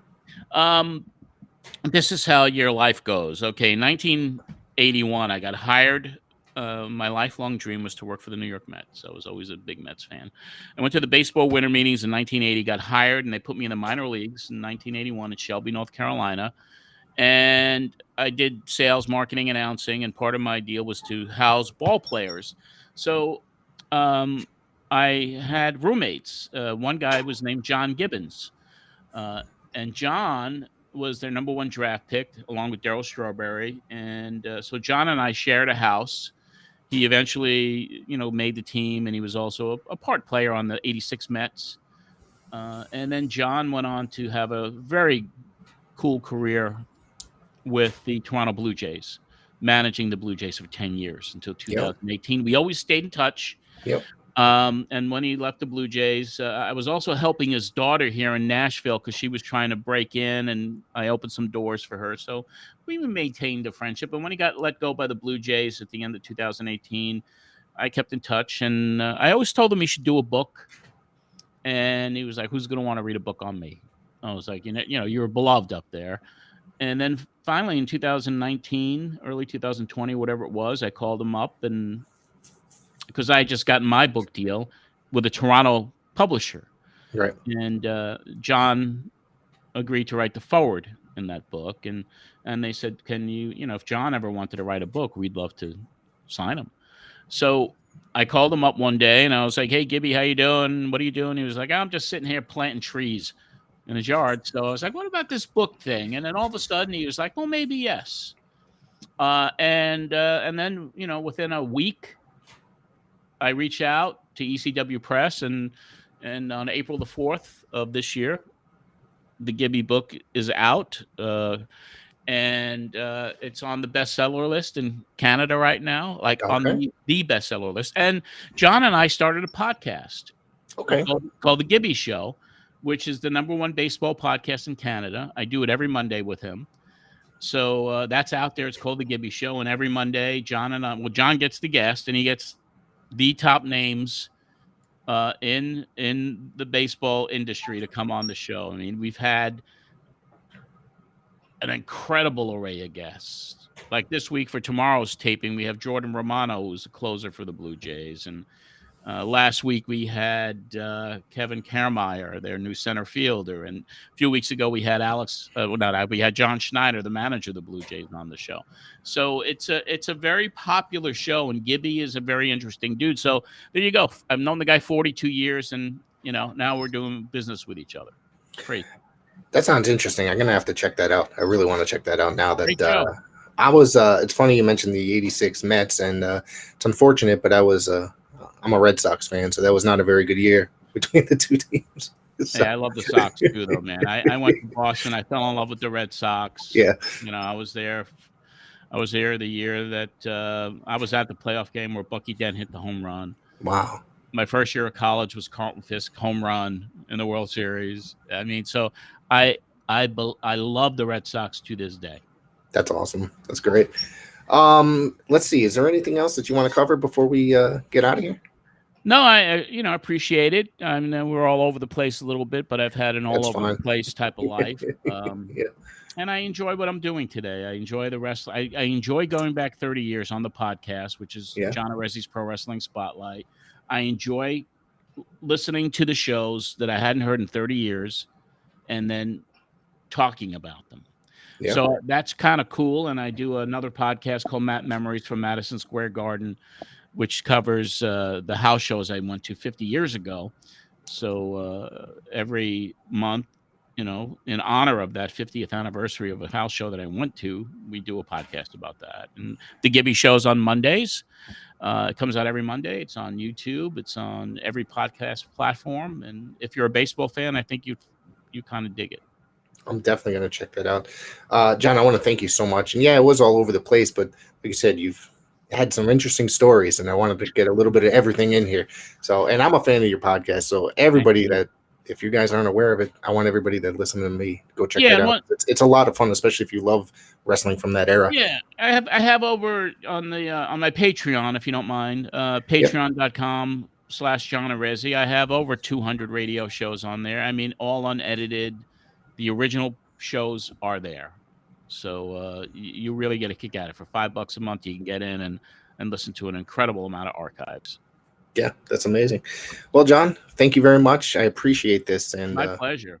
This is how your life goes. Okay, 1981, I got hired. My lifelong dream was to work for the New York Mets. I was always a big Mets fan. I went to the baseball winter meetings in 1980, got hired, and they put me in the minor leagues in 1981 in Shelby, North Carolina. And I did sales, marketing, announcing, and part of my deal was to house ball players. So I had roommates. One guy was named John Gibbons. And John was their number 1 draft pick, along with Darryl Strawberry. And so John and I shared a house. He eventually, made the team, and he was also a part player on the 86 Mets. And then John went on to have a very cool career with the Toronto Blue Jays, managing the Blue Jays for 10 years until 2018. Yep. We always stayed in touch. Yep. And when he left the Blue Jays, I was also helping his daughter here in Nashville because she was trying to break in, and I opened some doors for her. So we maintained a friendship. And when he got let go by the Blue Jays at the end of 2018, I kept in touch. And I always told him he should do a book. And he was like, who's going to want to read a book on me? I was like, you're beloved up there. And then finally in 2019, early 2020, whatever it was, I called him up, and because I had just gotten my book deal with a Toronto publisher. Right. And John agreed to write the forward in that book. And they said, can you, if John ever wanted to write a book, we'd love to sign him. So I called him up one day, and I was like, hey, Gibby, how you doing? What are you doing? He was like, I'm just sitting here planting trees in his yard. So I was like, what about this book thing? And then all of a sudden he was like, well, maybe yes. And then, within a week, I reached out to ECW Press, and on April the 4th of this year, the Gibby book is out, and it's on the bestseller list in Canada right now, on the bestseller list. And John and I started a podcast called The Gibby Show, which is the number 1 baseball podcast in Canada. I do it every Monday with him. So that's out there. It's called The Gibby Show, and every Monday, John gets the guest, and he gets the top names in the baseball industry to come on the show. I mean, we've had an incredible array of guests. Like this week for tomorrow's taping, we have Jordan Romano, who's a closer for the Blue Jays. And last week we had Kevin Kiermaier, their new center fielder. And a few weeks ago we had we had John Schneider, the manager of the Blue Jays, on the show. So it's a very popular show, and Gibby is a very interesting dude. So there you go. I've known the guy 42 years, and now we're doing business with each other. Great. That sounds interesting. I'm gonna have to check that out. I really want to check that out now that I was. It's funny you mentioned the '86 Mets, and it's unfortunate, but I'm a Red Sox fan, so that was not a very good year between the two teams. So, Hey, I love the Sox too, though, man. I went to Boston. I fell in love with the Red Sox. yeah, I was there. I was there the year that I was at the playoff game where Bucky Dent hit the home run. wow, My first year of college was Carlton Fisk home run in the World Series. I mean, so I love the Red Sox to this day. that's awesome. That's great. Let's see. Is there anything else that you want to cover before we get out of here? No, I appreciate it. I mean, we're all over the place a little bit, but I've had an all That's over fine. the place type of life. Yeah. And I enjoy what I'm doing today. I enjoy the rest. I enjoy going back 30 years on the podcast, which is Yeah. John Arezzi's Pro Wrestling Spotlight. I enjoy listening to the shows that I hadn't heard in 30 years and then talking about them. Yeah. So that's kind of cool. And I do another podcast called Matt Memories from Madison Square Garden, which covers the house shows I went to 50 years ago. So every month, in honor of that 50th anniversary of a house show that I went to, we do a podcast about that. And the Gibby show's on Mondays. It comes out every Monday. It's on YouTube. It's on every podcast platform. And if you're a baseball fan, I think you kind of dig it. I'm definitely going to check that out. John, I want to thank you so much. And yeah, it was all over the place, but like you said, you've had some interesting stories, and I wanted to get a little bit of everything in here. So, and I'm a fan of your podcast. So everybody that, if you guys aren't aware of it, I want everybody that listen to me go check it out. It's a lot of fun, especially if you love wrestling from that era. Yeah, I have over on the on my Patreon, if you don't mind, patreon.com/John Arezzi. I have over 200 radio shows on there. I mean, all unedited. The original shows are there. So you really get a kick at it. For $5 a month, you can get in and listen to an incredible amount of archives. Yeah, that's amazing. Well, John, thank you very much. I appreciate this. And my pleasure.